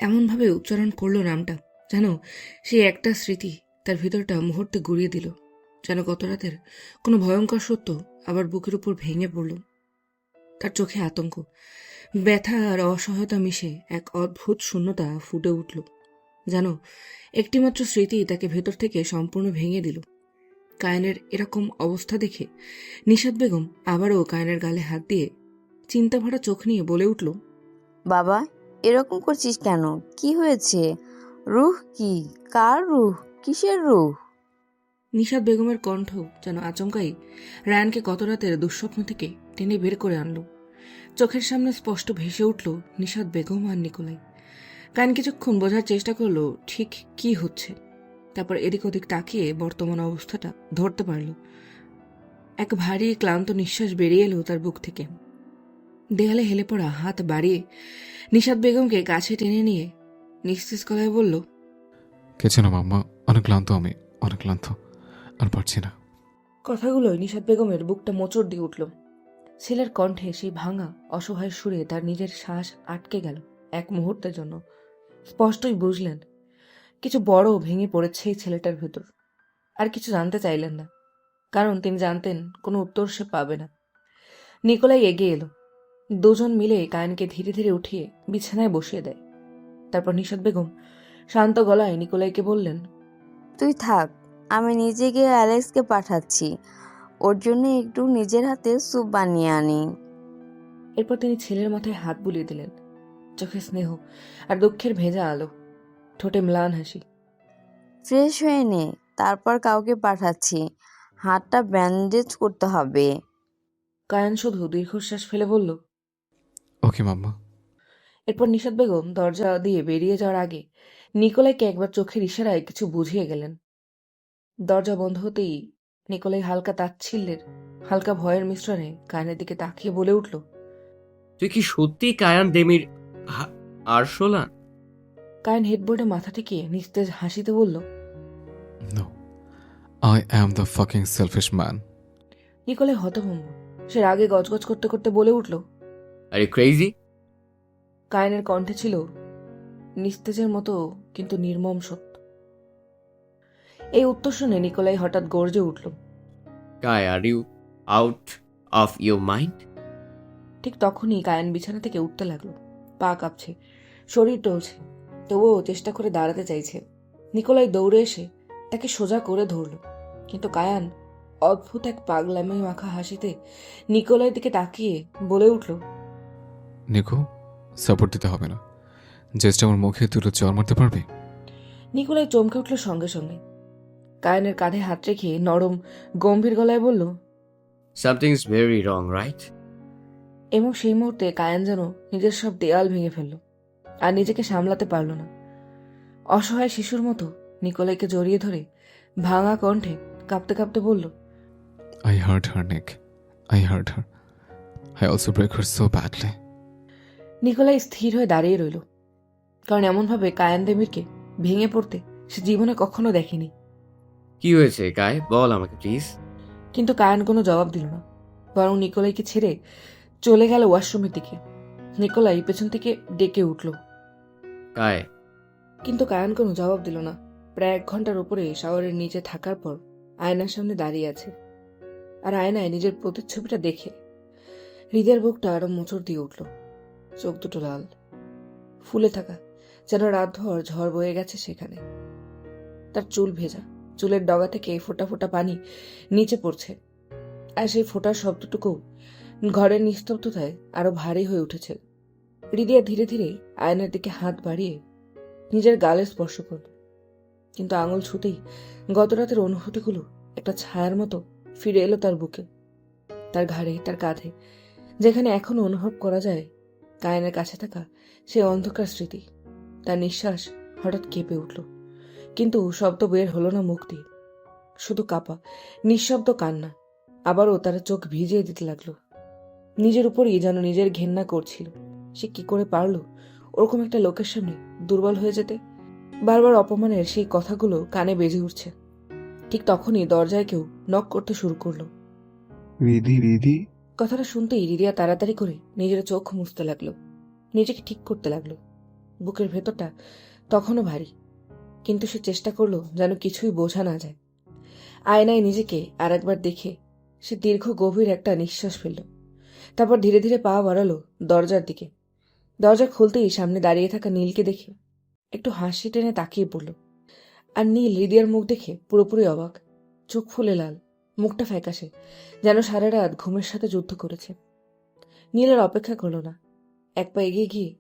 এমনভাবে উচ্চারণ করলো নামটা যেন সেই একটা স্মৃতি তার ভিতরটা মুহূর্তে গুড়িয়ে দিল, যেন গত রাতের কোনো ভয়ঙ্কর সত্য আবার বুকের উপর ভেঙে পড়ল। তার চোখে আতঙ্ক, ব্যথা আর অসহায়তা মিশে এক অদ্ভুত শূন্যতা ফুটে উঠল, যেন একটিমাত্র স্মৃতি তাকে ভেতর থেকে সম্পূর্ণ ভেঙে দিল। কায়েনের এরকম অবস্থা দেখে নিশাত বেগম আবারও কায়েনের গালে হাত দিয়ে চিন্তা ভরা চোখ নিয়ে বলে উঠল, বাবা, এরকম করছিস কেন? কি হয়েছে? রুহ কি? কার রুহ? কিসের রুহ? নিশাত বেগমের কণ্ঠ যেন আচমকাই রায়ানকে গত রাতের দুঃস্বপ্ন থেকে টেনে বের করে আনলো। চোখের সামনে স্পষ্ট ভেসে উঠল নিশাত বেগম আর নিকোলাই। কান কিছুক্ষণ বোঝার চেষ্টা করলো ঠিক কি হচ্ছে, তারপর এদিক ওদিক তাকিয়ে বর্তমান অবস্থাটা ধরতে পারল। এক ভারী ক্লান্ত নিঃশ্বাস বেরিয়ে এলো তার বুক থেকে। দেয়ালে হেলে পড়া হাত বাড়িয়ে নিশাত বেগমকে কাছে টেনে নিয়ে নিস্তেজ গলায় বলল, কিছু না মাম্মা, অনেক ক্লান্ত আমি, অনেক ক্লান্ত, আর পারছি না। কথাগুলোই নিশাত বেগমের বুকটা মোচড় দিয়ে উঠল। ছেলের কণ্ঠে সেই ভাঙা অসহায় সুরে তার নিজের শ্বাস আটকে গেল এক মুহূর্তের জন্য। স্পষ্টই বুঝলেন কিছু বড় ভেঙে পড়েছে এই ছেলেটার ভেতর। আর কিছু জানতে চাইলেন না, কারণ তিনি জানতেন কোনো উত্তর সে পাবে না। নিকোলাই এগিয়ে এলো। দুজন মিলে কায়েনকে ধীরে ধীরে উঠিয়ে বিছানায় বসিয়ে দেয়। তারপর নিশাত বেগম শান্ত গলায় নিকোলাইকে বললেন, তুই থাক, আমি নিজে গিয়ে অ্যালেক্সকে পাঠাচ্ছি। ওর জন্য একটু নিজের হাতে স্যুপ বানিয়ে আনি। এরপর তিনি ছেলের মাথায় হাত বুলিয়ে দিলেন। চোখে স্নেহ আর দুঃখের ভেজা আলো, ঠোঁটে ম্লান হাসি। ফ্রেশ হয়ে নে, তারপর কাউকে পাঠাচ্ছি। হাতটা ব্যান্ডেজ করতে হবে। কায়ান শুধু দীর্ঘশ্বাস ফেলে বলল, ওকে মাম্মা। এরপর নিশাত বেগম দরজা দিয়ে বেরিয়ে যাওয়ার আগে নিকোলাইকে একবার চোখের ইশারায় কিছু বুঝিয়ে গেলেন। দরজা বন্ধ হতেই নিকোলাই হালকা তাচ্ছিল্যের, হালকা ভয়ের মিশ্রণে কায়নের দিকে তাকিয়ে বলে উঠল, তুই কি সত্যি কায়ান দেমির আরশোলা? কায়ন হেডবোর্ডে মাথা ঠেকিয়ে নিস্তেজ হাসিতে বলল, no, I am the fucking selfish man. Nikolai হতভম্ব। সে রাগে গজগজ করতে করতে বলে উঠল। আরে ক্রেজি! কায়নের কণ্ঠে ছিল নিস্তেজের মতো কিন্তু নির্মম সত্য। এই উত্তর শুনে নিকোলাই হঠাৎ গর্জে উঠল। Kai, are you out of your mind? ঠিক তখনই কায়ন বিছানা থেকে উঠতে লাগলো। পা কাঁপছে, শরীর টলছে, তবুও চেষ্টা করে দাঁড়াতে চাইছে। নিকোলাই দৌড়ে এসে তাকে সোজা করে ধরল, কিন্তু কায়ান অদ্ভুত এক পাগলামি মাখা হাসিতে নিকোলাইয়ের দিকে তাকিয়ে বলে উঠল, নিকো, সাপোর্ট দিতে হবে না, জাস্ট আমার মুখে দুটো চর মারতে পারবে? নিকোলাই চমকে উঠল সঙ্গে সঙ্গে। কায়ানের কাঁধে হাত রেখে নরম গম্ভীর গলায় বলল, something is very wrong, right? এবং সেই মুহূর্তে কায়ান যেন নিজের সব দেয়াল ভেঙে ফেলল আর নিজেকে সামলাতে পারল না। অসহায় শিশুর মতো নিকোলাইকে জড়িয়ে ধরে ভাঙা কণ্ঠে কাঁপতে কাঁপতে বলল, I hurt her, Nick. I hurt her. I also break her so badly. Nikolai স্থির হয়ে দাঁড়িয়ে রইল, কারণ এমনভাবে কায়ান দেমিরকে ভেঙে পড়তে সে জীবনে কখনো দেখেনি। কি হয়েছে কায়, বল আমাকে প্লিজ। কিন্তু কায়ান কোনো জবাব দিল না, বরং নিকোলাইকে ছেড়ে চলে গেল ওয়াশরুমের দিকে। নিকোলাই পেছন থেকে ডেকে উঠল, কায়। কিন্তু কায়ান কোনো জবাব দিল না। প্রায় 1 ঘন্টার উপরে শাওয়ারের নিচে থাকার পর আয়নার সামনে দাঁড়িয়ে আছে, আর আয়নায় নিজের প্রতিচ্ছবিটা দেখে হৃদয়ের বুকটা আরো মোচড় দিয়ে উঠল। চোখ দুটো লাল, ফুলে থাকা, যেন রাতভর ঝড় বয়ে গেছে সেখানে। তার চুল ভেজা, চুলের ডগা থেকে ফোঁটা ফোঁটা পানি নিচে পড়ছে, আর সেই ফোঁটার শব্দটুকু ঘরের নিস্তব্ধতায় আরো ভারী হয়ে উঠেছে। হৃদয় ধীরে ধীরে আয়নার দিকে হাত বাড়িয়ে নিজের গালে স্পর্শ করল, কিন্তু আঙুল ছুটেই গত রাতের অনুভূতিগুলো একটা ছায়ার মতো ফিরে এলো তার বুকে, তার ঘাড়ে, তার কাঁধে, যেখানে এখনো অনুভব করা যায় কায়নের কাছে থাকা সে অন্ধকার স্মৃতি। তার নিঃশ্বাস হঠাৎ কেঁপে উঠল, কিন্তু শব্দ বের হলো না মুখ দিয়ে, শুধু কাঁপা নিঃশব্দ কান্না। আবারও তার চোখ ভিজিয়ে দিতে লাগলো। নিজের উপরই যেন নিজের ঘেন্না করছিল। সে কি করে পারল ওরকম একটা লোকের সামনে দুর্বল হয়ে যেতে? বারবার অপমানের সেই কথাগুলো কানে বেজে উঠছে। ঠিক তখনই দরজায় কেউ নক করতে শুরু করলো। রিধি, রিধি। কথাটা শুনতেই রিদিয়া তাড়াতাড়ি করে নিজের চোখ মুছতে লাগলো, নিজেকে ঠিক করতে লাগলো। বুকের ভেতরটা তখনও ভারী, কিন্তু সে চেষ্টা করলো যেন কিছুই বোঝা না যায়। আয়নায় নিজেকে আর একবার দেখে সে দীর্ঘ গভীর একটা নিঃশ্বাস ফেলল। তারপর ধীরে ধীরে পা বাড়ালো দরজার দিকে। দরজা খুলতেই সামনে দাঁড়িয়ে থাকা নীলকে দেখে একটু হাসি টেনে তাকিয়ে পড়ল। আর নীল হৃদয়ের মুখ দেখে পুরোপুরি অবাক। চোখ ফুলে লাল, মুখটা ফ্যাকাশে, যেন সারা রাত ঘুমের সাথে যুদ্ধ করেছে। নীল আর অপেক্ষা করল না, এক পা এগিয়ে গিয়ে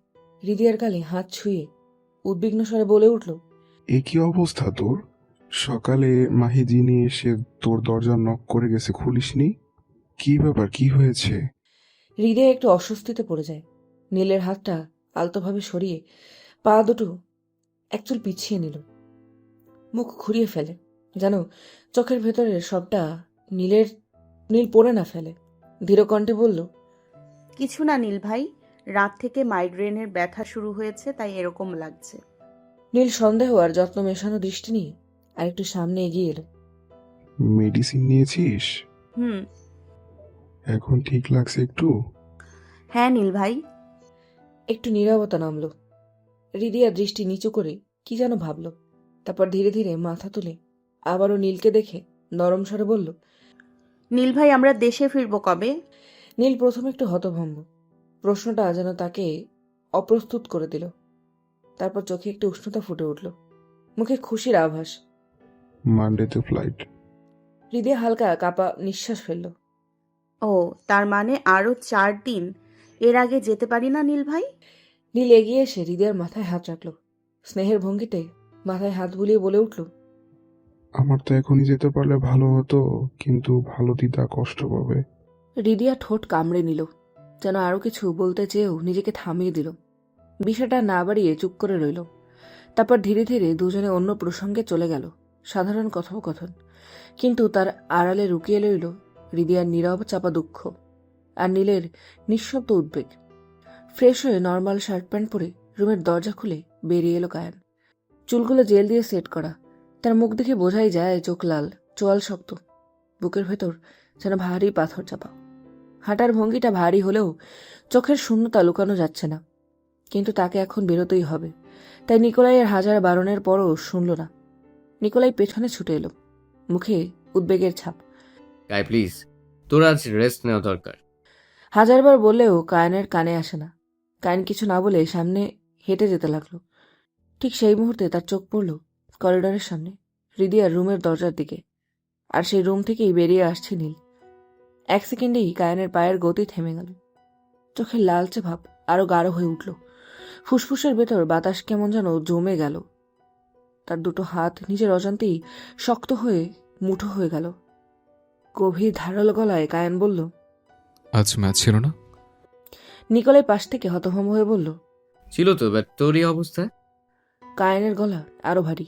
হৃদয়ের গালে হাত ছুঁয়ে উদ্বিগ্ন স্বরে বলে উঠল, এ কি অবস্থা তোর? সকালে মাহি জিনি এসে তোর দরজা নক করে গেছে, খুলিসনি? কি ব্যাপার, কি হয়েছে? হৃদয় একটু অস্বস্তিতে পড়ে যায়। নীলের হাতটা আলতোভাবে সরিয়ে পা দুটো একচুল পিছিয়ে নিল, মুখ ঘুরিয়ে ফেলে, যেন চোখের ভেতরের সবটা নীল পড়ে না ফেলে। ধীর কণ্ঠে বলল, কিছু না নীল ভাই, রাত থেকে মাইগ্রেনের ব্যথা শুরু হয়েছে, তাই এরকম লাগছে। নীল সন্দেহ আর যত্ন মেশানো দৃষ্টি নিয়ে আরেকটু সামনে এগিয়ে এলো। মেডিসিন নিয়েছিস? হুম। এখন ঠিক লাগছে একটু? হ্যাঁ নীল ভাই। একটু নীরবতা নামলো। হৃদয়া দৃষ্টি নিচু করে কি যেন ভাবল, তারপর ধীরে ধীরে মাথা তুলে আবারও নীলকে দেখে নরম স্বরে বলল, নীল ভাই, আমরা দেশে ফিরবো কবে? নীল প্রথমে একটু হতভম্ব। প্রশ্নটা যেন তাকে অপ্রস্তুত করে দিল। তারপর চোখে একটু উষ্ণতা ফুটে উঠল, মুখে খুশির আভাস। মানডেতে ফ্লাইট। হৃদয় হালকা কাপা নিঃশ্বাস ফেলল। ও, তার মানে আরো 4 দিন। এর আগে যেতে পারি না নীল ভাই? নীল এগিয়ে এসে হৃদয়ের মাথায় হাত রাখল। স্নেহের ভঙ্গিতে মাথায় হাত বুলিয়ে বলে উঠল, আমার তো এখনই যেতে পারলে ভালো হতো, কিন্তু ভালো দিদা কষ্ট পাবে। হৃদয়া ঠোঁট কামড়ে নিল, যেন আরো কিছু বলতে চেয়েও নিজেকে থামিয়ে দিল। বিষয়টা না বাড়িয়ে চুপ করে রইল। তারপর ধীরে ধীরে দুজনে অন্য প্রসঙ্গে চলে গেল। সাধারণ কথোপকথন, কিন্তু তার আড়ালে লুকিয়ে রইল হৃদয়ার নীরব চাপা দুঃখ আর নীলের নিঃশব্দ উদ্বেগ। ফ্রেশ হয়ে নর্মাল শার্ট প্যান্ট পরে রুমের দরজা খুলে বেরিয়ে এলো কায়ান। চুলগুলো জেল দিয়ে সেট করা, তার মুখ দেখে বোঝাই যায় চোখ লাল, চোয়াল শক্ত, বুকের ভেতর যেন ভারী পাথর চাপা। হাঁটার ভঙ্গিটা ভারী হলেও চোখের শূন্যতা লুকানো যাচ্ছে না। কিন্তু তাকে এখন বেরোতেই হবে, তাই নিকোলাইয়ের হাজার বারণের পরও শুনল না। নিকোলাই পেছনে ছুটে এলো, মুখে উদ্বেগের ছাপ। গাই প্লিজ, তোর আজ রেস্ট নেওয়া দরকার। হাজারবার বললেও কায়নের কানে আসে না। কায়ন কিছু না বলে সামনে হেঁটে যেতে লাগলো। ঠিক সেই মুহূর্তে তার চোখ পড়ল করিডোরের সামনে হৃদয়ার রুমের দরজার দিকে, আর সেই রুম থেকেই বেরিয়ে আসছে নীল। এক সেকেন্ডেই কায়নের পায়ের গতি থেমে গেল। চোখের লালচে ভাব আরো গাঢ় হয়ে উঠল। ফুসফুসের ভেতর বাতাস কেমন যেন জমে গেল। তার দুটো হাত নিজের অজান্তেই শক্ত হয়ে মুঠো হয়ে গেল। গভীর ধারালো গলায় কায়ন বলল, আজ ম্যাচ ছিল না? নিকোলাই পাশ থেকে হতভম্ব হয়ে বলল। ছিল তো, বাট তোর এই অবস্থা। কায়নের গলা আরো ভারী,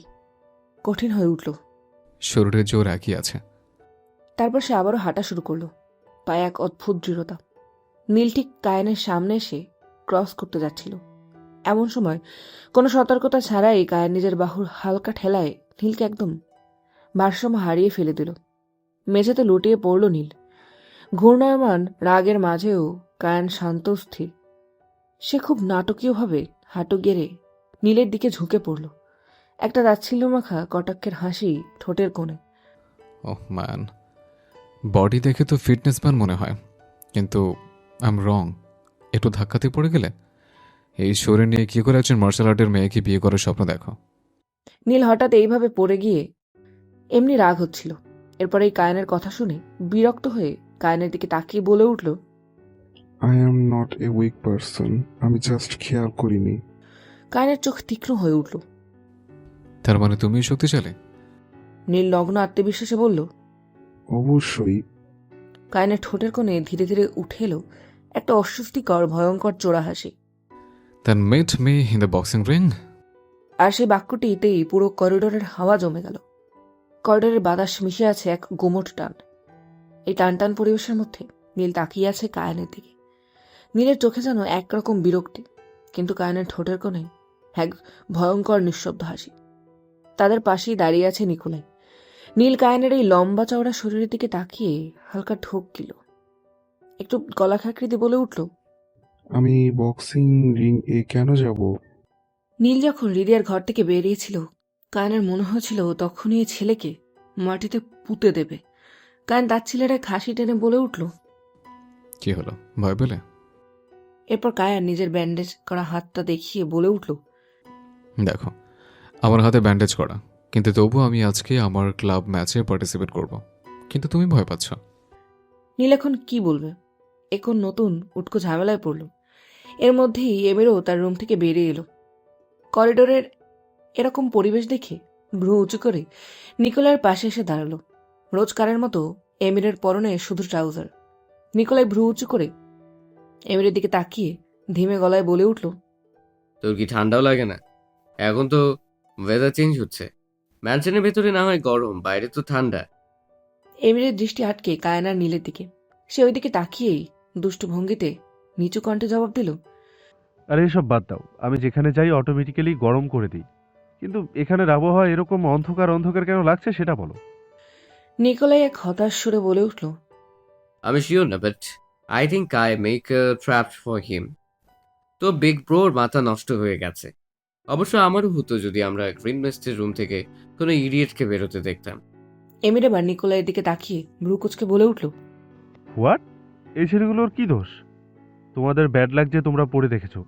কঠিন হয়ে উঠল। শরীরে জোর একই আছে। তারপর সে আবারও হাঁটা শুরু করলো, পায়ে এক অদ্ভুত দৃঢ়তা। নীল ঠিক কায়নের সামনে এসে ক্রস করতে যাচ্ছিল। এমন সময় কোনো সতর্কতা ছাড়াই কায়ন নিজের বাহুর হালকা ঠেলায় নীলকে একদম ভারসাম্য হারিয়ে ফেলে দিল। মেঝেতে লুটিয়ে পড়ল নীল। ঘূর্ণায়মান রাগের মাঝেও কায়ন শান্ত স্থির। সে খুব নাটকীয়ভাবে হাঁটু গেড়ে নীলের দিকে ঝুঁকে পড়ল, একটা তাচ্ছিল্য মাখা কটাক্ষের হাসি ঠোঁটের কোণে। ওহ ম্যান, বডি দেখে তো ফিটনেস ম্যান মনে হয়, কিন্তু আই এম রং। একটু ধাক্কাতে পড়ে গেলে এই শরীর নিয়ে কি করে একজন মার্শাল আর্টের মেয়েকে বিয়ে করার স্বপ্ন দেখো? নীল হঠাৎ এইভাবে পড়ে গিয়ে এমনি রাগ হচ্ছিল। এরপর এই কায়নের কথা শুনে বিরক্ত হয়ে কায়নের দিকে তাকিয়ে বলে উঠল, I am not a weak person, আমি জাস্ট খেয়াল করিনি। কায়নের চোখ তীক্ষ্ণ হয়ে উঠল। তার মানে তুমি শক্তিশালী? নীল নগ্ন আত্মবিশ্বাসে বলল। অবশ্যই। কায়নের ঠোঁটের কোণে ধীরে ধীরে উঠে এলো একটা অস্বস্তিকর ভয়ঙ্কর চোরা হাসি। Then met me in the boxing ring. আর সেই বাক্যটিতেই পুরো করিডোরের হাওয়া জমে গেল। করিডোরের বাতাস মিশে আছে এক গুমোট টান। এই টান টান পরিবেশের মধ্যে নীল তাকিয়ে আছে কায়নের দিকে। নীলের চোখে যেন একরকম বিরক্তি, কিন্তু কায়নের ঠোঁটের কোণে এক ভয়ঙ্কর নিঃশব্দ হাসি। তাদের পাশেই দাঁড়িয়ে আছে নিকোলাই। নীল কায়নের এই লম্বা চওড়া শরীরের দিকে তাকিয়ে হালকা ঢোক গিল, একটু গলা খাকড়িতে বলে উঠল, আমি বক্সিং রিং এ কেন যাব? নীল যখন হৃদয়ের ঘর থেকে বেরিয়েছিল, কায়নের মনে হয়েছিল তখনই এই ছেলেকে মাটিতে পুঁতে দেবে। কায়ন তার ছেলেরা খাসি টেনে বলে উঠল। কি হলো, ভয় পেলে? এরপর কায়ান নিজের ব্যান্ডেজ করা হাতটা দেখিয়ে বলে উঠল। দেখো, আমার হাতে ব্যান্ডেজ করা, কিন্তু তবু আমি আজকে আমার ক্লাব ম্যাচে পার্টিসিপেট করব। কিন্তু তুমি ভয় পাচ্ছ। নীল এখন কি বলবে? এখন নতুন উটকো ঝামেলায় পড়ল। এর মধ্যেই এমিরও তার রুম থেকে বেরিয়ে এলো। করিডোরের এরকম পরিবেশ দেখে ভ্রু উঁচু করে নিকোলাইয়ের পাশে এসে দাঁড়ালো। রোজকারের মতো এমিরের পরনে শুধু ট্রাউজার। নিকোলাই ভ্রু উঁচু করে এমিরের দিকে তাকিয়ে ধীমে গলায় বলে উঠল। তোর কি ঠান্ডাও লাগে না? এখন তো ওয়েদার চেঞ্জ হচ্ছে। ম্যানশনের ভেতরে না হয় গরম, বাইরে তো ঠান্ডা। এমিরের দৃষ্টি আটকে কায়নার নীলের দিকে। সে ওই দিকে তাকিয়েই দুষ্টু ভঙ্গিতে নিচু কণ্ঠে জবাব দিল। আরে এসব বাদ দাও, আমি যেখানে যাই অটোমেটিক্যালি গরম করে দিই। কিন্তু এখানের আবহাওয়া এরকম অন্ধকার অন্ধকার কেন লাগছে সেটা বলো। নিকোলাই এক হতাশ সুরে বলে উঠল। আমি শিওর না, but I think I make trap for him. তো বিগ ব্রোর মাথা নষ্ট হয়ে গেছে। অবশ্য আমারও হতো যদি আমরা গ্রিন মেস্টের রুম থেকে কোনো ইডিয়েটকে বেরোতে দেখতাম। এমির এবার নিকোলাইয়ের দিকে তাকিয়ে ভ্রু কুচকে বলে উঠল। হোয়াট? এই ছেলেগুলোর কি দোষ? তোমাদের ব্যাড লাগ যে তোমরা পড়ে দেখেছো।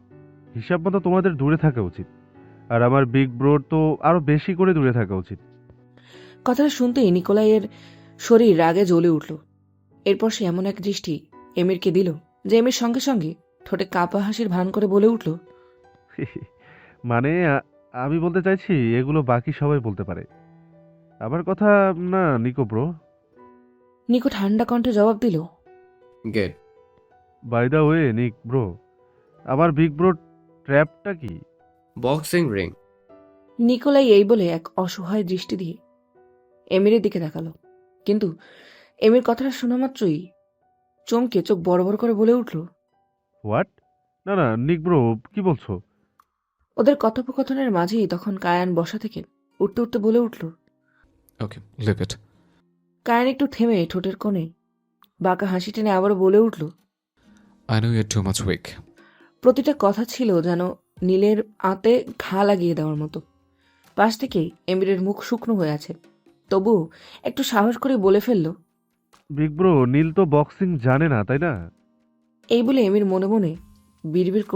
হিসাব মতো তোমাদের দূরে থাকা উচিত, আর আমার বিগ ব্রোর তো আরো বেশি করে দূরে থাকা উচিত। কথাটা শুনতেই নিকোলাইয়ের শরীর রাগে জ্বলে উঠল। এরপর সে এমন এক দৃষ্টি এমিরকে দিল যে এমির সঙ্গে সঙ্গে ঠোঁটে কাপা হাসির ভান করে বলে উঠল। মানে আমি বলতে চাইছি এগুলো বাকি সবাই বলতে পারে, আমার কথা না নিকো ব্রো। নিকো ঠান্ডা কণ্ঠে জবাব দিল। গেট। বাই দ্য ওয়ে নিক ব্রো, আমার বিগ ব্রো ট্র্যাপটা কি? Boxing ring. নিকোলাই এই বলে এক অসহায় দৃষ্টি দিয়ে এমিরের দিকে তাকালো। কিন্তু এমির কথাটা শোনা মাত্রই চমকে চোখ বড় বড় করে বলে উঠল। হোয়াট? না না নিক ব্রো, কি বলছো? ওদের কথোপকথনের মাঝেই তখন কায়ান বসা থেকে উঠতে উঠতে বলে উঠল। ওকে, লিভ ইট। কায়ান একটু থেমে ঠোঁটের কোণে বাঁকা হাসি টেনে আবারও বলে উঠল। I know you are too much weak. প্রতিটা কথা ছিল যেন নীলের আঁতে ঘা লাগিয়ে দেওয়ার মতো। পাশ থেকে এমিরের মুখ শুকনো হয়ে আছে, তবুও একটু সাহস করে বলে ফেলল। বিগ ব্রো, নীল তো বক্সিং জানে না, তাই না? এই বলে এমির মনে মনে বিড়বিড়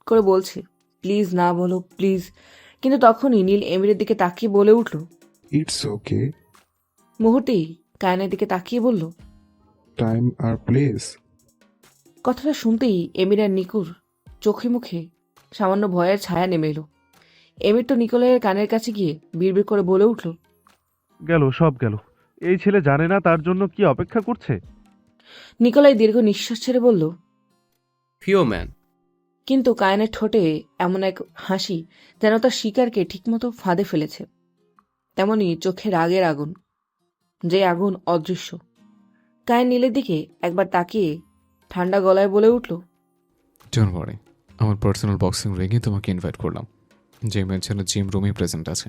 করে বলছে, প্লিজ না বলো প্লিজ। কিন্তু তখনই নীল এমিরের দিকে তাকিয়ে বলে উঠল। It's okay. মুহূর্তেই কায়নের দিকে তাকিয়ে বলল। টাইম আর প্লেস। কথাটা শুনতেই এমির আর নিকুর চোখে মুখে সামান্য ভয়ের ছায়া নেমে এলো। এমির তো নিকোলাইয়ের কানের কাছে গিয়ে বিড়বিড় করে বলে উঠল। গেল, সব গেল। এই ছেলে জানে না তার জন্য কি অপেক্ষা করছে। নিকোলাই দীর্ঘ নিঃশ্বাস ছেড়ে বলল। ফিও ম্যান। কিন্তু কায়নের ঠোঁটে এমন এক হাসি যেন তার শিকারকে ঠিকমতো ফাঁদে ফেলেছে। তেমনি চোখে রাগের আগুন, যে আগুন অদৃশ্য। কায়ন নীলের দিকে একবার তাকিয়ে ঠান্ডা গলায় বলে উঠল। ডোন্ট ওয়ারি, আমার পার্সোনাল বক্সিং রিংয়ে তোমাকে ইনভাইট করলাম, যে মেনশনের জিম রুমে প্রেজেন্ট আছে।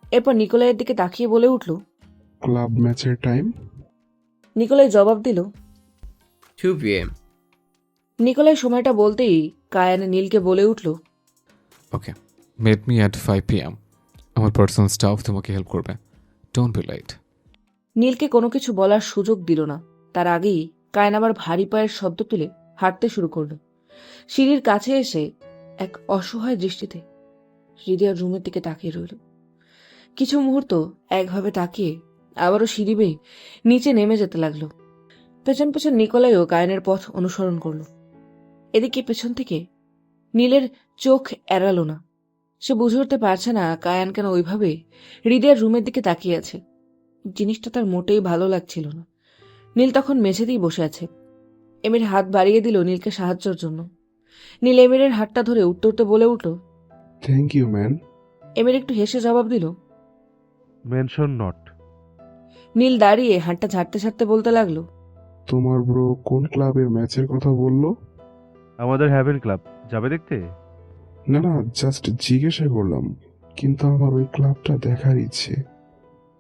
এরপর নিকোলাইয়ের দিকে তাকিয়ে বলে উঠল। ক্লাব ম্যাচের টাইম? নিকোলাই জবাব দিল। 2 PM। নিকোলাই সময়টা বলতেই কায়ান নীলকে বলে উঠল। ওকে, মেট মি অ্যাট 5 PM। আমার পার্সোনাল স্টাফ তোমাকে হেল্প করবে, ডোন্ট বি লাইট। নীলকে কোনো কিছু বলার সুযোগ দিল না। তার আগেই কায়ন আবার ভারী পায়ের শব্দ তুলে হাঁটতে শুরু করল। সিঁড়ির কাছে এসে এক অসহায় দৃষ্টিতে হৃদয়ের রুমের দিকে তাকিয়ে রইল। কিছু মুহূর্ত একভাবে তাকিয়ে আবারও সিঁড়ি বেয়ে নিচে নেমে যেতে লাগলো। পেছন পেছন নিকোলাইও কায়নের পথ অনুসরণ করল। এদিকে পেছন থেকে নীলের চোখ এড়ালো না। সে বুঝে উঠতে পারছে না কায়ান কেন ওইভাবে হৃদয়ের রুমের দিকে তাকিয়ে আছে। জিনিসটা তার মোটেই ভালো লাগছিল না। নীল তখন মেঝেতেই বসে আছে। এমির হাত বাড়িয়ে দিল নীলকে সাহায্যের জন্য। নীল এমিরের হাতটা ধরে উঠতে উঠতে বলে উঠল। Thank you man. এমির একটু হেসে জবাব দিল। Mention not. নীল দাঁড়িয়ে হাতটা ঝাড়তে ঝাড়তে বলতে লাগলো। তোমার ব্রো কোন ক্লাবের ম্যাচের কথা বললো? আমাদের হ্যাভেন ক্লাব, যাবে দেখতে? না না, জাস্ট জিজ্ঞাসা করলাম। কিন্তু আমার ওই ক্লাবটা দেখার ইচ্ছে,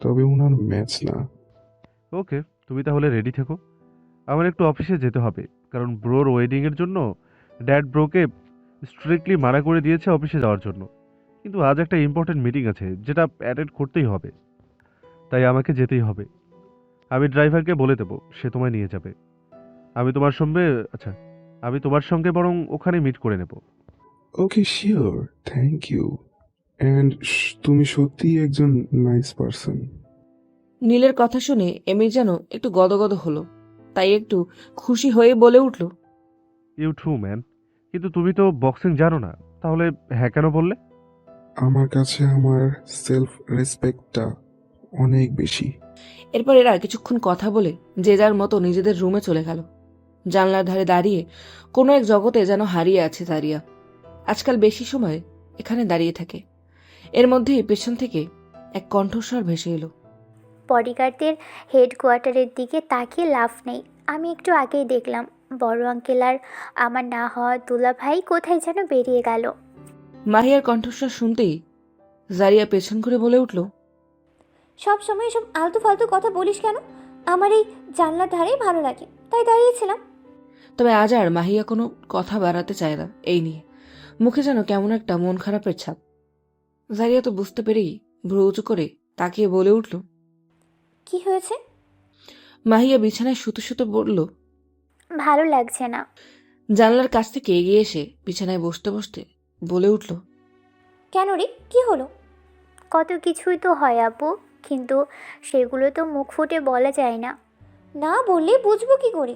তবে ওনার ম্যাচ না। ওকে, তুমি তাহলে রেডি থেকো। আমার একটু অফিসে যেতে হবে, কারণ ব্রোর ওয়েডিং এর জন্য ড্যাড ব্রোকে স্ট্রিক্টলি মানা করে দিয়েছে অফিসে যাওয়ার জন্য। কিন্তু আজ একটা ইম্পর্টেন্ট মিটিং আছে যেটা অ্যাটেন্ড করতেই হবে, তাই আমাকে যেতেই হবে। আমি ড্রাইভারকে বলে দেবো, সে তোমায় নিয়ে যাবে। আমি তোমার সঙ্গে আচ্ছা আমি তোমার সঙ্গে বরং ওখানে মিট করে নেব। ওকে, শিওর, থ্যাংক ইউ। অ্যান্ড তুমি সত্যিই একজন নাইস পারসন। নীলের কথা শুনে এমির যেন একটু গদগদ হলো, তাই একটু খুশি হয়ে বলে উঠল, ইউ ট্রু ম্যান। কিন্তু তুমি তো বক্সিং জানো না, তাহলে হ্যাঁ কেন বললে? আমার কাছে আমার সেলফ রেসপেক্টটা অনেক বেশি। এরপর এরা কিছুক্ষণ কথা বলে যে যার মতো নিজেদের রুমে চলে গেল। জানলার ধারে দাঁড়িয়ে কোনো এক জগতে যেন হারিয়ে আছে জারিয়া। আজকাল বেশি সময় এখানে দাঁড়িয়ে থাকে। এর মধ্যেই পেছন থেকে এক কণ্ঠস্বর ভেসে এলো। বডিগার্ডদের হেডকোয়ার্টারের দিকে তাকিয়ে লাভ নেই। আমি একটু আগেই দেখলাম বড় আঙ্কেল আর আমার না হওয়া দুলা ভাই কোথায় যেন বেরিয়ে গেল। মাহিয়ার কণ্ঠস্বর শুনতেই জারিয়া পেছন করে বলে উঠল, সব সময় সব আলতু ফালতু কথা বলিস কেন? আমার এই জানলার ধারেই ভালো লাগে, তাই দাঁড়িয়েছিলাম। তবে আজ আর মাহিয়া কোনো কথা বাড়াতে চায় না এই নিয়ে। মুখে যেন কেমন একটা মন খারাপের ছাপ। জারিয়া তো বুঝতে পেরেই ভ্রু উঁচু করে তাকিয়ে বলে উঠল, কি হয়েছে? মাহিয়া বিছানায় শুতে শুতে বলল, ভালো লাগছে না। জানলার কাছ থেকে এগিয়ে এসে বিছানায় বসতে বসতে বলে উঠল, কেন রে, কি হলো? কত কিছুই তো হয় আপু, কিন্তু সেগুলো তো মুখ ফুটে বলা যায় না। না বললে বুঝবো কি করে?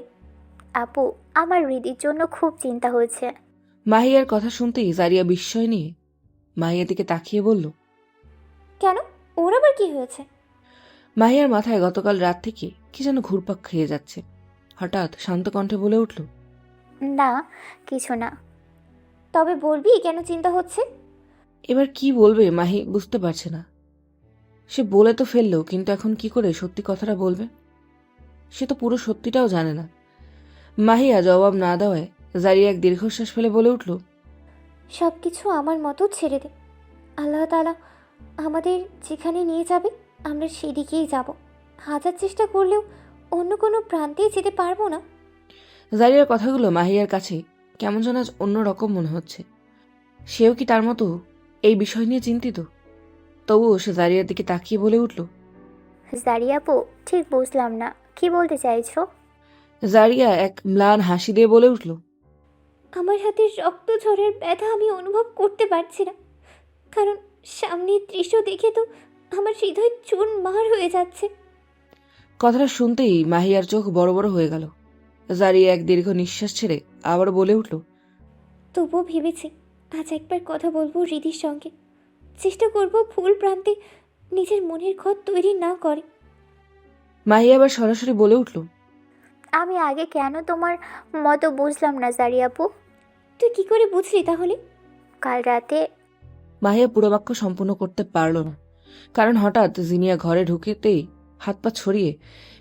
আপু, আমার হৃদির জন্য খুব চিন্তা হয়েছে। মাহিয়ার কথা শুনতেই জারিয়া বিস্ময় নিয়ে মাহিয়ার দিকে তাকিয়ে বলল, কেন, ওর আবার কি হয়েছে? মাহিয়ার মাথায় গতকাল রাত থেকে কি যেন ঘুরপাক খেয়ে যাচ্ছে। হঠাৎ শান্ত কণ্ঠে বলে উঠল, না, কিছু না। তবে বলবি কেন চিন্তা হচ্ছে? এবার কি বলবে মাহি বুঝতে পারছে না। সে বলে তো ফেললো, কিন্তু এখন কি করে সত্যি কথাটা বলবে? সে তো পুরো সত্যিটাও জানে না। মাহিয়া জবাব না দেওয়ায় জারিয়া এক দীর্ঘশ্বাস ফেলে বলে উঠল, সব কিছু আমার মতো ছেড়ে দে। আল্লাহ তাআলা আমাদের যেখানে নিয়ে যাবে আমরা সেদিকেই যাব। হাজার চেষ্টা করলেও অন্য কোনো প্রান্তেই যেতে পারবো না। জারিয়ার কথাগুলো মাহিয়ার কাছে কেমন যেন আজ অন্যরকম মনে হচ্ছে। সেও কি তার মতো এই বিষয় নিয়ে চিন্তিত? তবুও সে জারিয়ার দিকে তাকিয়ে বলে উঠল, জারিয়া আপু, ঠিক বুঝলাম না, কি বলতে চাইছো? জারিয়া এক ম্লান হাসি দিয়ে বলে উঠল, আমার হাতের রক্ত ঝরার ব্যথা আমি অনুভব করতে পারছি না, কারণ সামনের দৃশ্য দেখে তো আমার হৃদয় চুরমার হয়ে যাচ্ছে। কথাটা শুনতেই মাহিয়ার চোখ বড় বড় হয়ে গেল। জারিয়া এক দীর্ঘ নিঃশ্বাস ছেড়ে আবার বলে উঠল, তবুও ভেবেছি আজ একবার কথা বলবো হৃদির সঙ্গে। চেষ্টা করব ভুল প্রান্তে নিজের মনের ঘর তৈরি না করে। মাহিয়া আবার সরাসরি বলে উঠল, আমি আগে কেন তোমার মতো বুঝলাম না জারিয়া আপু? তুই কি করে বুঝলি তাহলে? কাল রাতে মাহিয়া পুরো বাক্য সম্পূর্ণ করতে পারল না, কারণ হঠাৎ জিনিয়া ঘরে ঢুকেতেই হাত পা ছড়িয়ে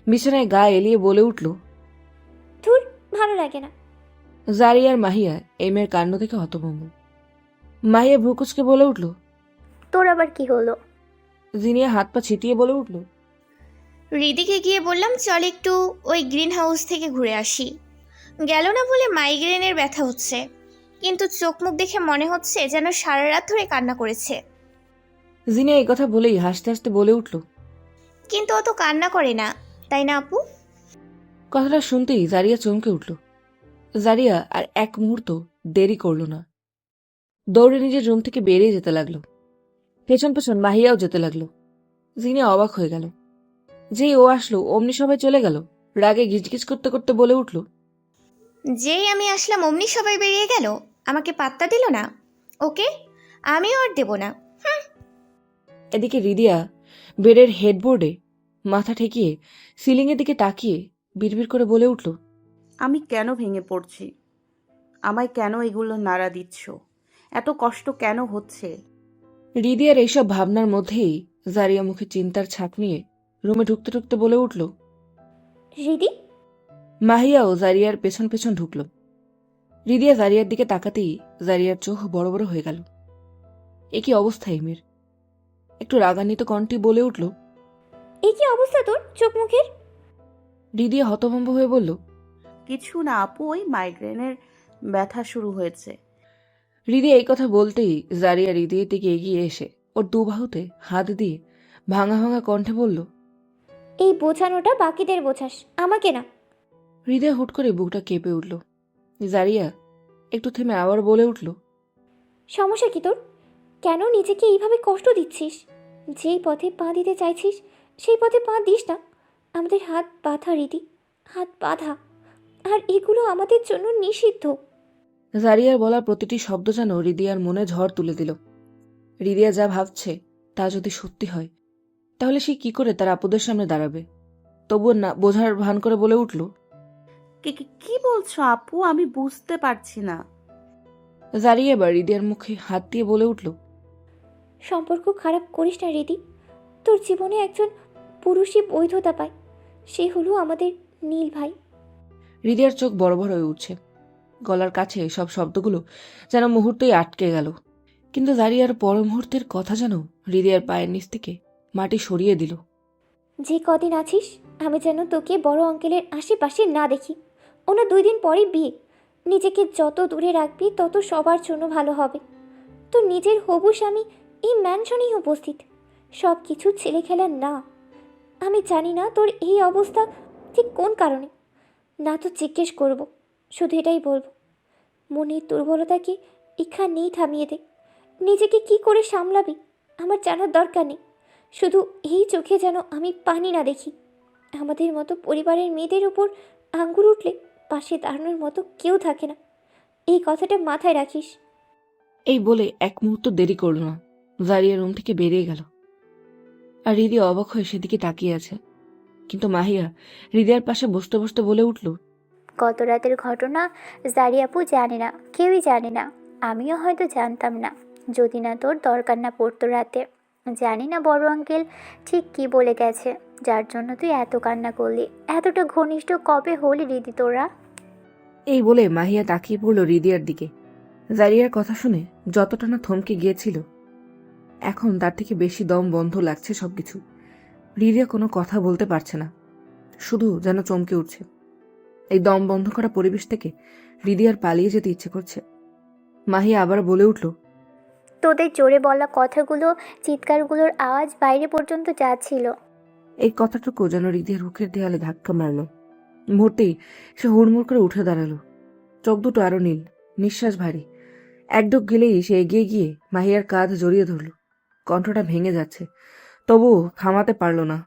বিছানায় গা এলিয়ে বলে উঠল, ধুর, ভালো লাগে না। জারিয়ার মাহিয়া এই মেয়ের কাণ্ড থেকে হতভম্ব। মাহিয়া ভ্রুকুচকে বলে উঠল, তোর আবার কি হলো? জিনিয়া হাত পা ছিটিয়ে বলে উঠল, রিদিকে গিয়ে বললাম চল একটু ওই গ্রিন হাউস থেকে ঘুরে আসি। গেল না বলে মাইগ্রেনের ব্যথা হচ্ছে, কিন্তু চোখ মুখ দেখে মনে হচ্ছে যেন সারা রাত ধরে কান্না করেছে। জিনিয়া এই কথা বলেই হাসতে হাসতে বলে উঠল, কিন্তু অত কান্না করে না, তাই না আপু? কথাটা শুনতেই জারিয়া চমকে উঠল। জারিয়া আর এক মুহূর্ত দেরি করল না, দৌড়ে নিজের রুম থেকে বেরিয়ে যেতে লাগলো। পেছন পেছন মাহিয়াও যেতে লাগলো। জিনিয়া অবাক হয়ে গেল। যেই ও আসলো অমনি সবাই চলে গেল। রাগে গিজগিজ করতে করতে বলে উঠল, যেই আমি আসলাম অমনি সবাই বেরিয়ে গেল, আমাকে পাত্তা দিল না। ওকে, আমিও আর দেব না। এদিকে রিদিয়া বেডের হেডবোর্ডে মাথা ঠেকিয়ে সিলিংয়ের দিকে তাকিয়ে বিড়বিড় করে বলে উঠল, আমি কেন ভেঙে পড়ছি? আমায় কেন এগুলো নাড়া দিচ্ছ? এত কষ্ট কেন হচ্ছে? রিদিয়ার এইসব ভাবনার মধ্যেই জারিয়া মুখে চিন্তার ছাপ নিয়ে রুমে ঢুকতে ঢুকতে বলে উঠল। হৃদি, মাহিয়াও জারিয়ার পেছন পেছন ঢুকল। রিদিয়া জারিয়ার দিকে তাকাতেই জারিয়ার চোখ বড় বড় হয়ে গেল। এ কি অবস্থা এমের? একটু রাগান্বিত কণ্ঠে বলে উঠল। এই কি অবস্থা তোর চোখ মুখের? রিদিয়া হতভম্ব হয়ে বলল, কিছু না আপু, ওই মাইগ্রেনের ব্যথা শুরু হয়েছে। হৃদি এই কথা বলতেই জারিয়া হৃদির দিকে এগিয়ে এসে ওর দুবাহুতে হাত দিয়ে ভাঙা ভাঙা কণ্ঠে বলল, এই বোঝানোটা বাকিদের বোঝাস, আমাকে না। হৃদয় হুট করে বুকটা কেঁপে উঠল। জারিয়া একটু থেমে আবার বলে উঠল, সমস্যা কি তোর? কেন নিজেকে এইভাবে কষ্ট দিচ্ছিস? যেই পথে পা দিতে চাইছিস সেই পথে পা দিস না। আমাদের হাত বাঁধা রীতি, হাত বাঁধা, আর এগুলো আমাদের জন্য নিষিদ্ধ। জারিয়ার বলা প্রতিটি শব্দ যেন হৃদিয়ার মনে ঝড় তুলে দিল। হৃদিয়া যা ভাবছে তা যদি সত্যি হয় তাহলে সে কি করে তার আপুদের সামনে দাঁড়াবে? তবুও না বোঝার ভান করে বলে উঠল, কি বলছো আপু? আমি বুঝতে পারছি না। জারিয়া এবার হৃদিয়ার মুখে হাত দিয়ে বলে উঠল, সম্পর্ক খারাপ করিস না রীতি। তোর জীবনে একজন পুরুষই বৈধতা পায়, সে হলো আমাদের নীল ভাই। হৃদিয়ার চোখ বড় বড় হয়ে উঠছে। গলার কাছে সব শব্দগুলো যেন মুহূর্তেই আটকে গেল। কিন্তু জারিয়ার পর মুহূর্তের কথা যেন হৃদিয়ার পায়ের নিচ থেকে মাটি সরিয়ে দিল। যে কদিন আছিস আমি যেন তোকে বড় আঙ্কেলের আশেপাশে না দেখি। ওনার 2 দিন পরে বিয়ে। নিজেকে যত দূরে রাখবি তত সবার জন্য ভালো হবে। তোর নিজের হবু স্বামী এই ম্যানশনেই উপস্থিত। সব কিছু ছেলে খেলার না। আমি জানি না তোর এই অবস্থা ঠিক কোন কারণে, না তো জিজ্ঞেস করব, শুধু এটাই বলবো, মনের দুর্বলতাকে এখানেই থামিয়ে দে। নিজেকে কি করে সামলাবি আমার জানার দরকার নেই। শুধু এই চোখে যেন আমি পানি না দেখি। আমাদের মতো পরিবারের মেয়েদের উপর আঙ্গুর উঠলে পাশে দাঁড়ানোর মতো কেউ থাকে না, এই কথাটা মাথায় রাখিস। এই বলে এক মুহূর্ত দেরি করল না, জারিয়া রুম থেকে বেরিয়ে গেল। আর হৃদি অবাক হয়ে সেদিকে তাকিয়ে আছে। কিন্তু মাহিয়া হৃদয়ের পাশে বসতে বসতে বলে উঠল, গত রাতের ঘটনা জারিয়াপু জানে না, কেউই জানে না। আমিও হয়তো জানতাম না যদি না তোর দরকার না পড়তো রাতে। জানি না বড় আঙ্কেল ঠিক কি বলে গেছে যার জন্য তুই এত কান্না করলি। এতটা ঘনিষ্ঠ কবে হলি রীতি তোরা? এই বলে মাহিয়া তাকিয়ে পড়ল হৃদিয়ার দিকে। জারিয়ার কথা শুনে যতটা না থমকে গিয়েছিল, এখন তার থেকে বেশি দম বন্ধ লাগছে সবকিছু। হৃদিয়া কোনো কথা বলতে পারছে না, শুধু যেন চমকে উঠছে। এই দম বন্ধ করা পরিবেশ থেকে হৃদিয়ার পালিয়ে যেতে ইচ্ছে করছে। মাহিয়া আবার বলে উঠল, তোদের জোরে বলা কথাগুলো, চিৎকারগুলোর আওয়াজ বাইরে পর্যন্ত যাচ্ছিল। এই কথাটুকু যেন হৃদিয়ার বুকের দেয়ালে ধাক্কা মারল। মুহূর্তেই সে হুড়মুড় করে উঠে দাঁড়ালো। চোখ দুটো আরো নীল, নিঃশ্বাস ভারী। একডোক গেলেই সে এগিয়ে গিয়ে মাহিয়ার কাঁধ জড়িয়ে ধরল। কণ্ঠটা ভেঙে যাচ্ছে, তবুও থামাতে পারল না।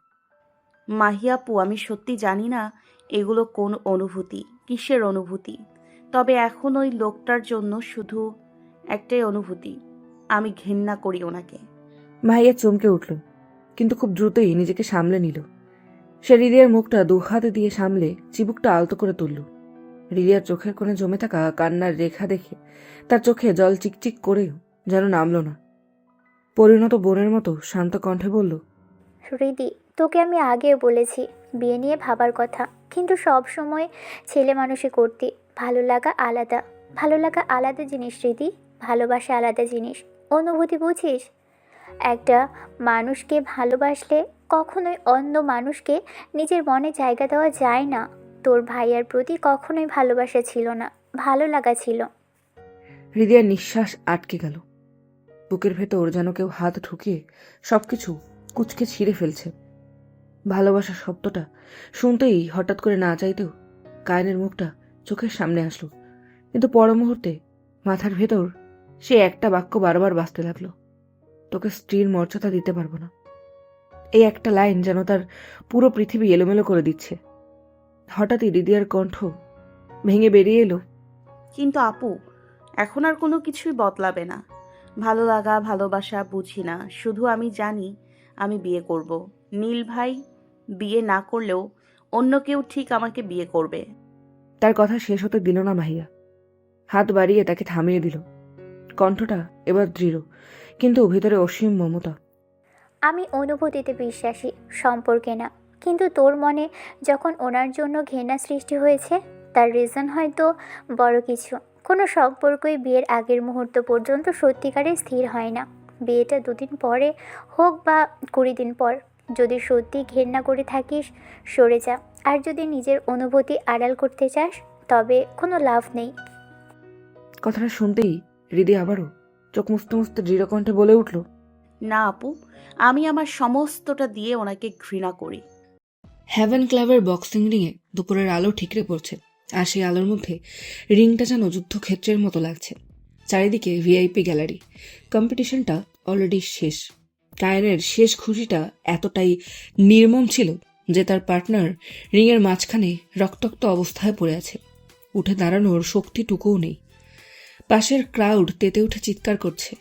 মাহিয়াপু, আমি সত্যি জানি না এগুলো কোন অনুভূতি, কিসের অনুভূতি। তবে এখন ওই লোকটার জন্য শুধু একটাই অনুভূতি, আমি ঘৃণা করি ওনাকে। মাহিয়া চমকে উঠল, কিন্তু খুব দ্রুতই নিজেকে সামলে নিল। সে হৃদয়ের মুখটা 2 হাত দিয়ে সামলে চিবুকটা আলতো করে তুলল। হৃদয়ের চোখের কোণে জমে থাকা কান্নার রেখা দেখে তার চোখে জল চিকচিক করেও যেন নামল না। পরিণত বোনের মতো শান্ত কণ্ঠে বলল, রীতি, তোকে আমি আগেও বলেছি বিয়ে নিয়ে ভাবার কথা, কিন্তু সব সময় ছেলে মানুষই করতি। ভালো লাগা আলাদা, ভালো লাগা আলাদা জিনিস রীতি, ভালোবাসা আলাদা জিনিস। অনুভূতি বুঝিস? একটা মানুষকে ভালোবাসলে কখনোই অন্য মানুষকে নিজের মনে জায়গা দেওয়া যায় না। তোর ভাইয়ার প্রতি কখনোই ভালোবাসা ছিল না, ভালো লাগা ছিল। হৃদয়ের নিঃশ্বাস আটকে গেল। বুকের ভেতর যেন কেউ হাত ঢুকিয়ে সবকিছু কুঁচকে ছিঁড়ে ফেলছে। ভালোবাসার শব্দটা শুনতেই হঠাৎ করে না চাইতেও কায়নের মুখটা চোখের সামনে আসলো। কিন্তু পর মুহূর্তে মাথার ভেতর সে একটা বাক্য বারবার বাজতে লাগলো, তোকে স্ত্রীর মর্যাদা দিতে পারবো না। এই একটা লাইন যেন তার পুরো পৃথিবী এলোমেলো করে দিচ্ছে। হঠাৎই হৃদয়ের কণ্ঠ ভেঙে বেরিয়ে এলো, কিন্তু আপু, এখন আর কোনো কিছুই বদলাবে না। ভালো লাগা ভালোবাসা বুঝি না, শুধু আমি জানি আমি বিয়ে করব। নীল ভাই বিয়ে না করলেও অন্য কেউ ঠিক আমাকে বিয়ে করবে। তার কথা শেষ হতে দিল না মাহিয়া। হাত বাড়িয়ে তাকে থামিয়ে দিল। কণ্ঠটা এবার দৃঢ়, কিন্তু ভিতরে অসীম মমতা। আমি অনুভূতিতে বিশ্বাসী, সম্পর্কে না। কিন্তু তোর মনে যখন ওনার জন্য ঘৃণা সৃষ্টি হয়েছে, তার রিজন হয়তো বড় কিছু। কোনো সম্পর্কই বিয়ের আগের মুহূর্ত পর্যন্ত সত্যিকারে স্থির হয় না। বিয়েটা 2 দিন পরে হোক বা 20 দিন পর, যদি সত্যি ঘৃণা করে থাকিস সরে যা। আর যদি নিজের অনুভূতি আড়াল করতে চাস তবে কোনো লাভ নেই। কথাটা শুনতেই হৃদি আবারও চোখ মুছতে মুছতে দৃঢ় কণ্ঠে বলে উঠল, না আপু, আমি আমার সমস্তটা দিয়ে ওনাকে ঘৃণা করি। হ্যাভেন ক্লাবের বক্সিং রিংয়ে দুপুরের আলো ঠিকরে পড়ছে, আর সেই আলোর মধ্যে রিংটা যেন যুদ্ধক্ষেত্রের মতো লাগছে। চারিদিকে ভিআইপি গ্যালারি। কম্পিটিশনটা অলরেডি শেষ। কায়ানের শেষ খুশিটা এতটাই নির্মম ছিল যে তার পার্টনার রিংয়ের মাঝখানে রক্তাক্ত অবস্থায় পড়ে আছে। উঠে দাঁড়ানোর শক্তিটুকুও নেই। পাশের ক্রাউড তেতে উঠে চিৎকার করছে,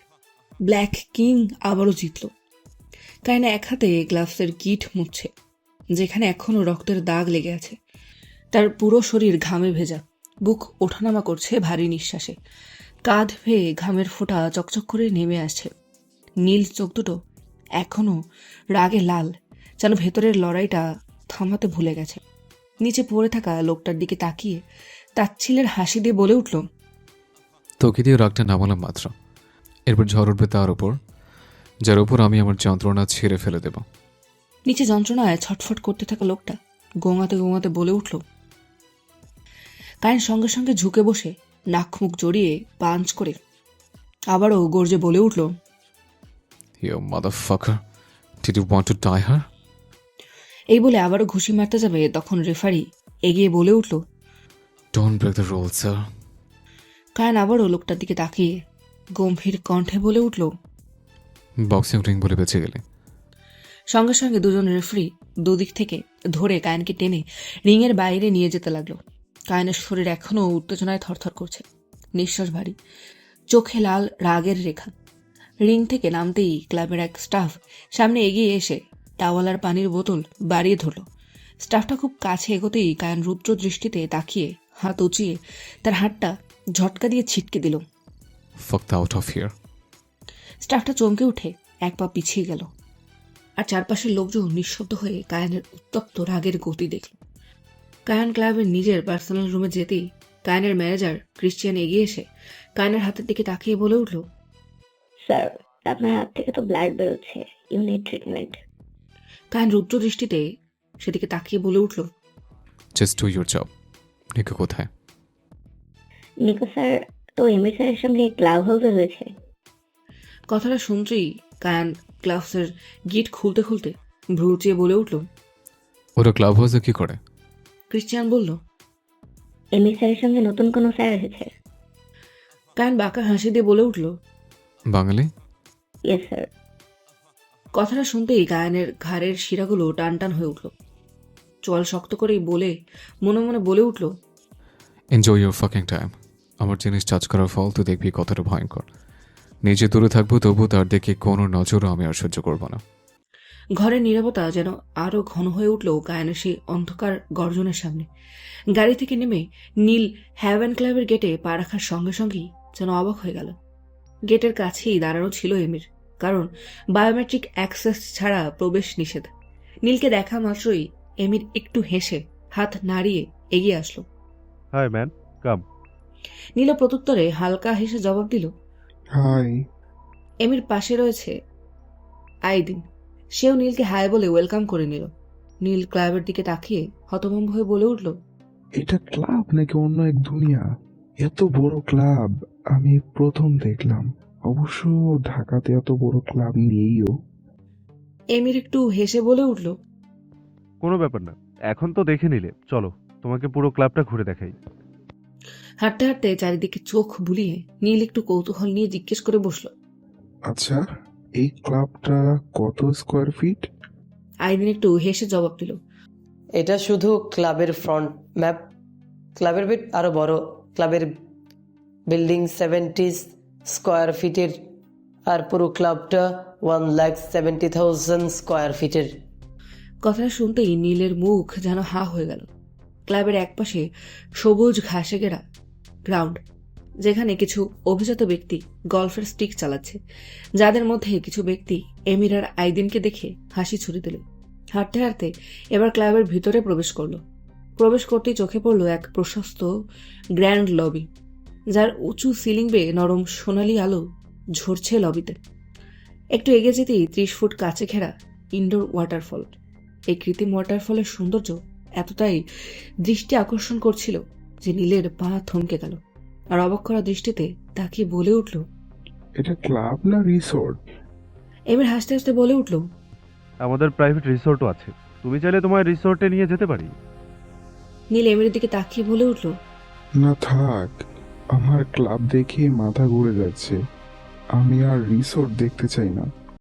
ব্ল্যাক কিং আবারও জিতল। কায়না এক হাতে গ্লাভসের গিট মুছছে, যেখানে এখনও রক্তের দাগ লেগে আছে। তার পুরো শরীর ঘামে ভেজা, বুক ওঠানামা করছে ভারী নিঃশ্বাসে। কাঁধ ভেয়ে ঘামের ফোঁটা চকচক করে নেমে আসছে। নীল চোখ দুটো এখনও রাগে লাল, যেন ভেতরের লড়াইটা থামাতে ভুলে গেছে। নিচে পড়ে থাকা লোকটার দিকে তাকিয়ে তাচ্ছিলের হাসি দিয়ে বলে উঠল, তোকে দিয়ে রাগটা নামালাম মাত্র, এরপর ঝড় উঠবে তার ওপর, যার ওপর আমি আমার যন্ত্রণা ছেড়ে ফেলে দেব। নিচে যন্ত্রণায় ছটফট করতে থাকা লোকটা গোঙাতে গোঙাতে বলে উঠল। কায়েন সঙ্গে সঙ্গে ঝুঁকে বসে নাক মুখ জড়িয়ে পাঞ্চ করে আবারও গর্জে বলে উঠল, You motherfucker, did you want to die her? এই বলে আবারও ঘুষি মারতে যাবে, তখন রেফারি এগিয়ে বলে উঠল। Don't break the rules, sir. কায়েন আবারও লোকটার দিকে তাকিয়ে গম্ভীর কণ্ঠে বলে উঠল। বক্সিং রিং বলে বেঁচে গেলে। সঙ্গে সঙ্গে দুজন রেফারি দুদিক থেকে ধরে কায়েনকে টেনে রিংয়ের বাইরে নিয়ে যেতে লাগলো। কায়েনের শরীর এখনও উত্তেজনায় থরথর করছে, নিঃশ্বাস ভারী, চোখে লাল রাগের রেখা। রিং থেকে নামতেই ক্লাবের এক স্টাফ সামনে এগিয়ে এসে টাওয়ালার পানির বোতল বাড়িয়ে ধরল। স্টাফটা খুব কাছে এগোতেই কায়েন রুদ্র দৃষ্টিতে তাকিয়ে হাত উঁচিয়ে তার হাতটা ঝটকা দিয়ে ছিটকে দিল। Fuck out of here. স্টাফটা চমকে উঠে এক পা পিছিয়ে গেল, আর চারপাশের লোকজন নিঃশব্দ হয়ে কায়ানের উত্তপ্ত রাগের গতি দেখল। কায়ান ক্লাবের নিজের পার্সোনাল রুমে যেতেই কায়ানের ম্যানেজার ক্রিশ্চিয়ান এগিয়ে এসে কায়ানের হাতের দিকে তাকিয়ে বলে উঠল, স্যার, আপনার হাত থেকে তো ব্লাড বেরোচ্ছে, ইউ নিড ট্রিটমেন্ট। কায়ান রুদ্র দৃষ্টিতে সেদিকে তাকিয়ে বলে উঠল, Just do your job. Nicco কোথায়? নিকো স্যার তো এমএ স্যারের সঙ্গে ক্লাব হাউসে রয়েছে। কথাটা শুনতেই কায়ান গ্লাভসের গিট খুলতে খুলতে ভ্রু চেয়ে বলে উঠল। ওরা ক্লাব হাউসে কি করে? ক্রিশ্চিয়ান বলল, এমএ স্যারের সঙ্গে নতুন কোনো স্যার এসেছে। কায়ান বাঁকা হাসি দিয়ে বলে উঠল, বাঙালি? Yes sir. কথাটা শুনতেই কায়ানের ঘাড়ের শিরাগুলো টান টান হয়ে উঠল। চোয়াল শক্ত করেই বলে মনে মনে বলে উঠল, এনজয় ইউর ফাকিং টাইম। আমার জিনিস টাচ করার ফল তুই দেখবি কতটা ভয়ঙ্কর। নিজে দূরে থাকবো, তবু তার দিকে কোনো নজরও আমি আর সহ্য করবো না। ঘরের নীরবতা যেন আরো ঘন হয়ে উঠল কায়ানের সেই অন্ধকার গর্জনের সামনে। গাড়ি থেকে নেমে নীল হ্যাভেন ক্লাবের গেটে পা রাখার সঙ্গে সঙ্গেই যেন অবাক হয়ে গেল। গেটের কাছেই দাঁড়ানো ছিল এমির, কারণ বায়োমেট্রিক অ্যাক্সেস ছাড়া প্রবেশ নিষেধ। নীলকে দেখা মাত্রই এমির একটু হেসে হাত নাড়িয়ে এগিয়ে আসলো। হাই ম্যান, কাম। নীল প্রত্যুত্তরে হালকা হেসে জবাব দিল। হাই। এমির পাশে রয়েছে আইদিন, সেও নীলকে হাই বলে ওয়েলকাম করে নিল। নীল ক্লাবের দিকে তাকিয়ে হতভম্ব হয়ে বলে উঠল, এটা ক্লাব নাকি অন্য এক দুনিয়া? এত বড় ক্লাব আমি প্রথম দেখলাম। অবশ্য ঢাকাতে এত বড় ক্লাব নেইও। এমির একটু হেসে বলে উঠল, কোনো ব্যাপার না, এখন তো দেখে নিলে, চলো তোমাকে পুরো ক্লাবটা ঘুরে দেখাই। হাঁটতে হাঁটতে চারিদিকে চোখ বুলিয়ে নীল একটু কৌতূহল নিয়ে জিজ্ঞেস করে বসল, আচ্ছা, এই ক্লাবটা কত স্কোয়ার ফিট? আইদিন একটু হেসে জবাব দিল, এটা শুধু ক্লাবের ফ্রন্ট ম্যাপ। ক্লাবের বিট আরও বড়। ক্লাবের বিল্ডিং 70 স্কোয়ার ফিটের, আর পুরো ক্লাবটা 1,70,000 স্কোয়ার ফিটের। কথাটা শুনতেই নীলের মুখ যেন হা হয়ে গেল। ক্লাবের একপাশে সবুজ ঘাসে ঘেরা গ্রাউন্ড, যেখানে কিছু অভিজাত ব্যক্তি গল্ফের স্টিক চালাচ্ছে, যাদের মধ্যে কিছু ব্যক্তি এমির আর আইদিনকে দেখে হাসি ছুড়ে দিল। হাঁটতে হাঁটতে এবার ক্লাবের ভিতরে প্রবেশ করলো। প্রবেশ করতেই চোখে পড়ল এক প্রশস্ত গ্র্যান্ড লবি, যার উঁচু সিলিং বেয়ে নরম সোনালি আলো ঝরছে লবিতে। একটু এগিয়ে যেতেই 30 ফুট কাছে ঘেরা ইনডোর ওয়াটারফল। এই কৃত্রিম ওয়াটারফলের সৌন্দর্য এতটাই দৃষ্টি আকর্ষণ করছিল যে নীলের পা থমকে গেল, আর অবাক করা দৃষ্টিতে তাকিয়ে বলে উঠল। এটা ক্লাব না রিসোর্ট? এমির হাসতে হাসতে বলে উঠল। আমাদের প্রাইভেট রিসোর্টও আছে, তুমি চাইলে তোমার রিসোর্টে নিয়ে যেতে পারি। নীল এমিরের দিকে তাকিয়ে বলে উঠল। না থাক, আমার ক্লাব দেখে মাথা ঘুরে যাচ্ছে। আমি আর রিসোর্ট দেখতে চাই না।